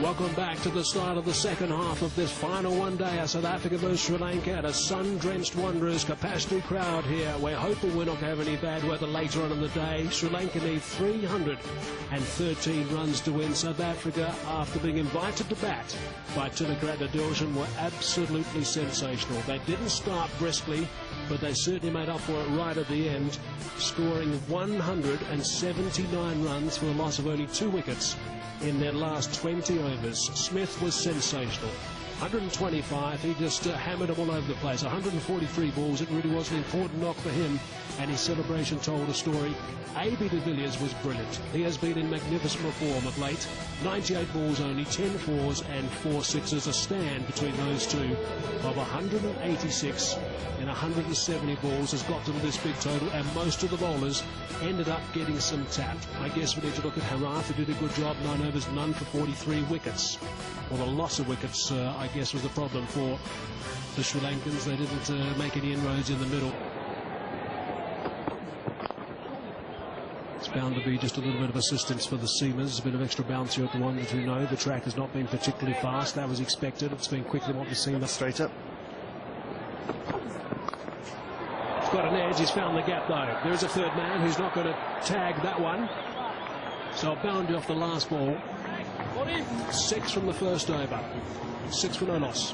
Welcome back to the start of the second half of this final one-day. South Africa versus Sri Lanka at a sun-drenched Wanderers capacity crowd here. We're hoping we're not going to have any bad weather later on in the day. Sri Lanka need 313 runs to win. South Africa, after being invited to bat by Dilshan, were absolutely sensational. They didn't start briskly, but they certainly made up for it right at the end, scoring 179 runs for a loss of only 2 wickets in their last 20 overs. Smith was sensational. 125, he just hammered them all over the place. 143 balls, it really was an important knock for him, and his celebration told a story. AB de Villiers was brilliant. He has been in magnificent form of late. 98 balls only, 10 fours and 4 sixes, a stand between those two of 186 in 170 balls has got to this big total, and most of the bowlers ended up getting some tap. I guess we need to look at Harath, who did a good job, 9 overs, none for 43 wickets. Well, the loss of wickets, I guess, was the problem for the Sri Lankans. They didn't make any inroads in the middle. It's bound to be just a little bit of assistance for the seamers, a bit of extra bounce here at the 1-2. No, the track has not been particularly fast. That was expected. It's been quicker than what we've seen. Straight up. He's got an edge. He's found the gap, though. There is a third man who's not going to tag that one. So a boundary off the last ball. 6 from the first over. 6 for no loss.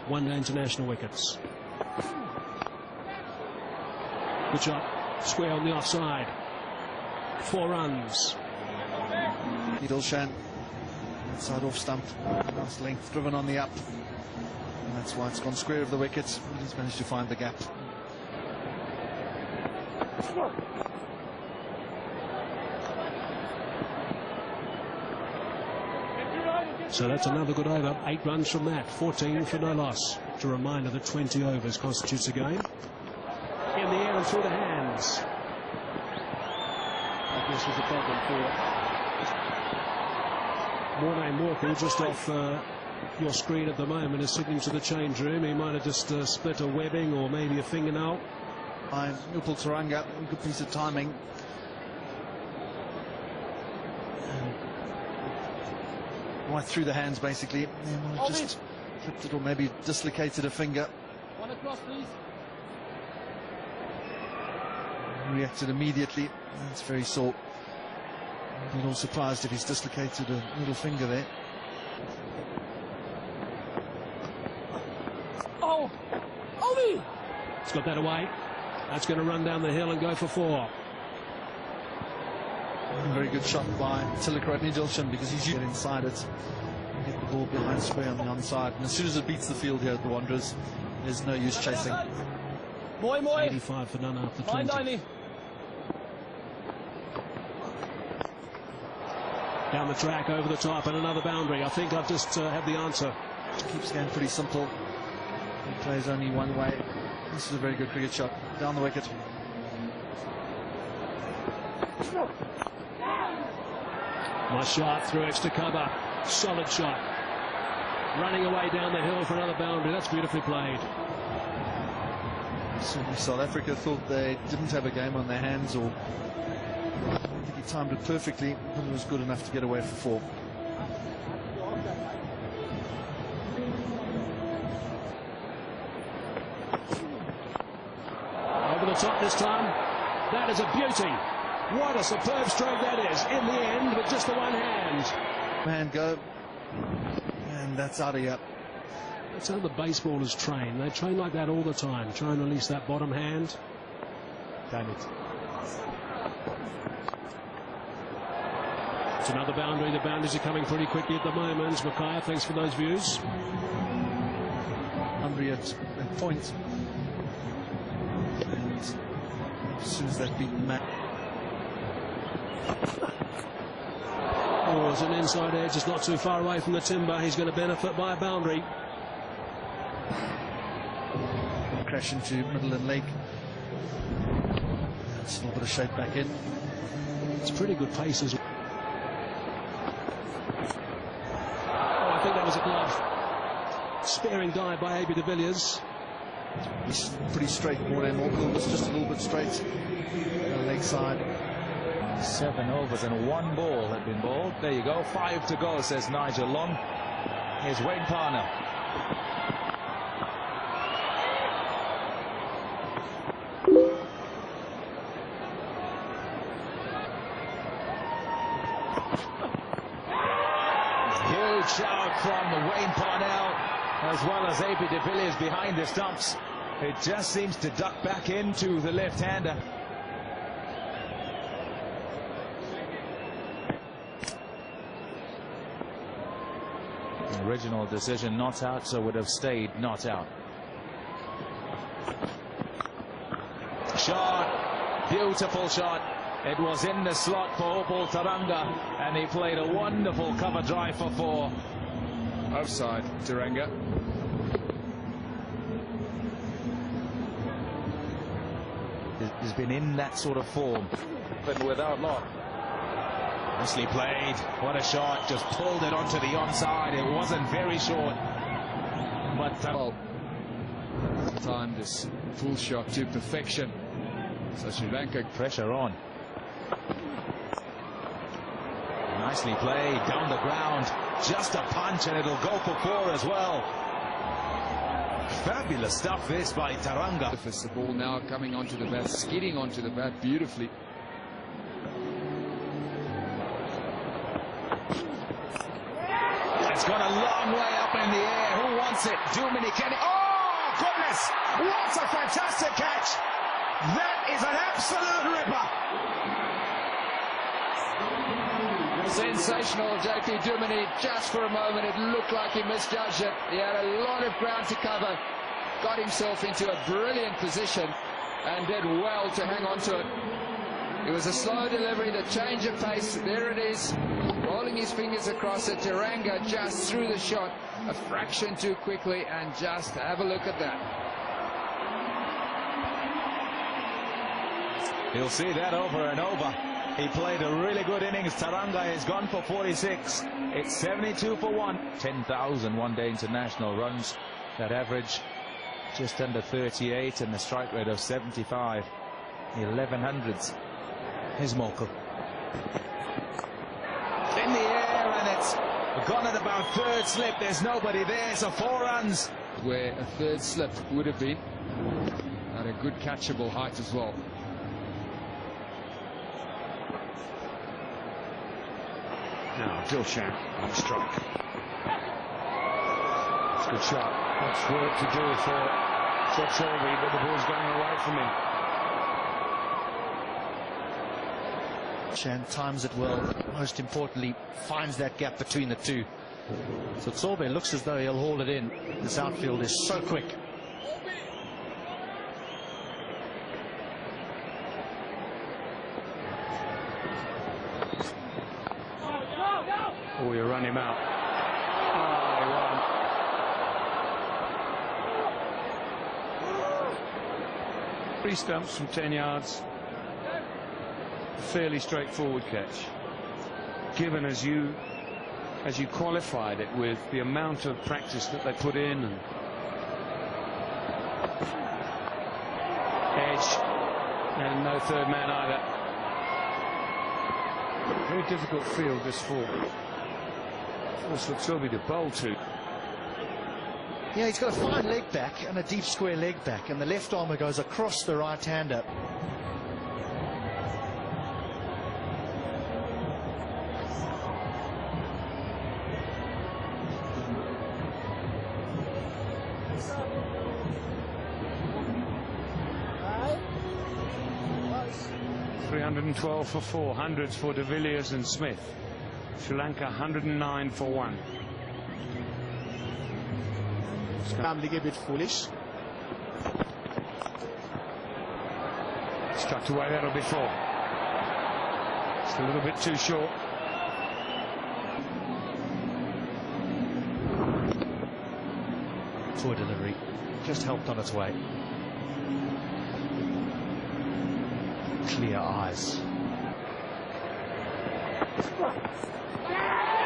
One-day international wickets. Good shot. Square on the offside. 4 runs. Dilshan, inside off stump. Nice length driven on the up. And that's why it's gone square of the wickets. He's managed to find the gap. So that's another good over. 8 runs from that. 14 for no loss. It's a reminder that 20 overs constitutes a game. In the air and through the hands. I guess was the problem for Morne Morkel, just off your screen at the moment, is sitting to the change room. He might have just split a webbing or maybe a fingernail. By Nupul Taranga, good piece of timing. Right through the hands, basically. Just flipped it or maybe dislocated a finger. One across, please. Reacted immediately. It's very sore. I'd be a little surprised if he's dislocated a little finger there. Oh! Ovi! He's got that away. That's going to run down the hill and go for 4. Very good shot by Dilshan, because he's get inside it and get the ball behind square on the onside. And as soon as it beats the field here at the Wanderers, there's no use chasing. 85 for none after 20. Down the track, over the top, and another boundary. I think I've just have the answer. It keeps going pretty simple. He plays only one way. This is a very good cricket shot. Down the wicket. Nice shot through extra cover. Solid shot. Running away down the hill for another boundary. That's beautifully played. Certainly South Africa thought they didn't have a game on their hands, or I think he timed it perfectly, but it was good enough to get away for 4. Over the top this time. That is a beauty. What a superb stroke that is. In the end, with just the one hand. Man go. And that's out of here. That's how the baseballers train. They train like that all the time. Try and release that bottom hand. Damn it. It's another boundary. The boundaries are coming pretty quickly at the moment. Makaya, thanks for those views. Boundary at point. And as soon as that beat the man. Oh, it's an inside edge. It's not too far away from the timber. He's going to benefit by a boundary. Crash into middle and leg. That's a little bit of shape back in. It's pretty good pace as well. Oh, I think that was a glove. Sparing dive by AB de Villiers. He's pretty straight. Morne Morkel was just a little bit straight. Leg side. 7 overs and 1 ball had been bowled. There you go, 5 to go, says Nigel Long. Here's Wayne Parner. Huge shout from Wayne Parnell, as well as A.B. de Villiers behind the stumps. It just seems to duck back into the left-hander. Original decision not out, so would have stayed not out. Shot, beautiful shot. It was in the slot for Opal Taranga, and he played a wonderful cover drive for 4. Offside, Taranga. He's been in that sort of form, but without luck. Nicely played. What a shot. Just pulled it onto the onside. It wasn't very short. But Well, timed this full shot to perfection. So Sri Lanka pressure on. Nicely played. Down the ground. Just a punch and it'll go for 4 as well. Fabulous stuff this by Taranga. The ball now coming onto the bat, skidding onto the bat beautifully. It's gone a long way up in the air. Who wants it? Dumini Kenny. Oh, goodness! What a fantastic catch! That is an absolute ripper. Sensational, JP Dumini. Just for a moment, it looked like he misjudged it. He had a lot of ground to cover. Got himself into a brilliant position and did well to hang on to it. It was a slow delivery, the change of pace. There it is. Rolling his fingers across it. Taranga just threw the shot a fraction too quickly, and just have a look at that. You'll see that over and over. He played a really good innings. Taranga has gone for 46. It's 72 for 1. 10,000 one-day international runs. That average just under 38 and the strike rate of 75. 1100s. Here's Morkel. In the air, and it's gone at about 3rd slip. There's nobody there, so 4 runs. Where a 3rd slip would have been at a good catchable height as well. Now Dilshan on the strike. It's a good shot. Much work to do for Chokshorby, but the ball's going away from him. Chan times it well. Most importantly, finds that gap between the two. So Tsorbe looks as though he'll haul it in. This outfield is so quick. Oh, you run him out. Oh, 3 stumps from 10 yards. Fairly straightforward catch, given as you qualified it with the amount of practice that they put in, and edge, and no 3rd man either. Very difficult field this for Chokshorby to bowl to. Yeah, he's got a fine leg back and a deep square leg back, and the left armour goes across the right hander. $312 for 4, hundreds for de Villiers and Smith. Sri Lanka 109 for 1. Family a bit foolish. Struck away that or before. Just a little bit too short. Poor delivery. Just helped on its way. Clear eyes.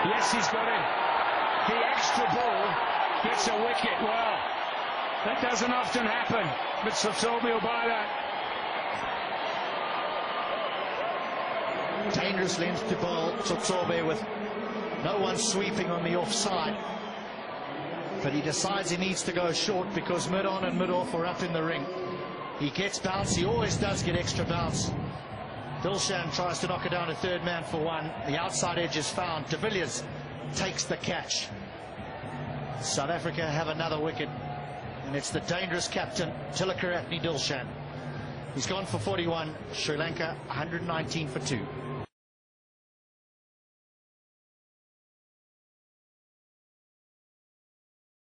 Yes, he's got it. The extra ball gets a wicket. Well, That doesn't often happen, but Sotobe will buy that. Dangerous length to bowl, Sotobe, with no one sweeping on the offside. But he decides he needs to go short because mid-on and mid-off are up in the ring. He gets bounce, he always does get extra bounce. Dilshan tries to knock it down to third man for one. The outside edge is found. De Villiers takes the catch. South Africa have another wicket, and it's the dangerous captain, Tilakaratne Dilshan. He's gone for 41, Sri Lanka 119 for 2.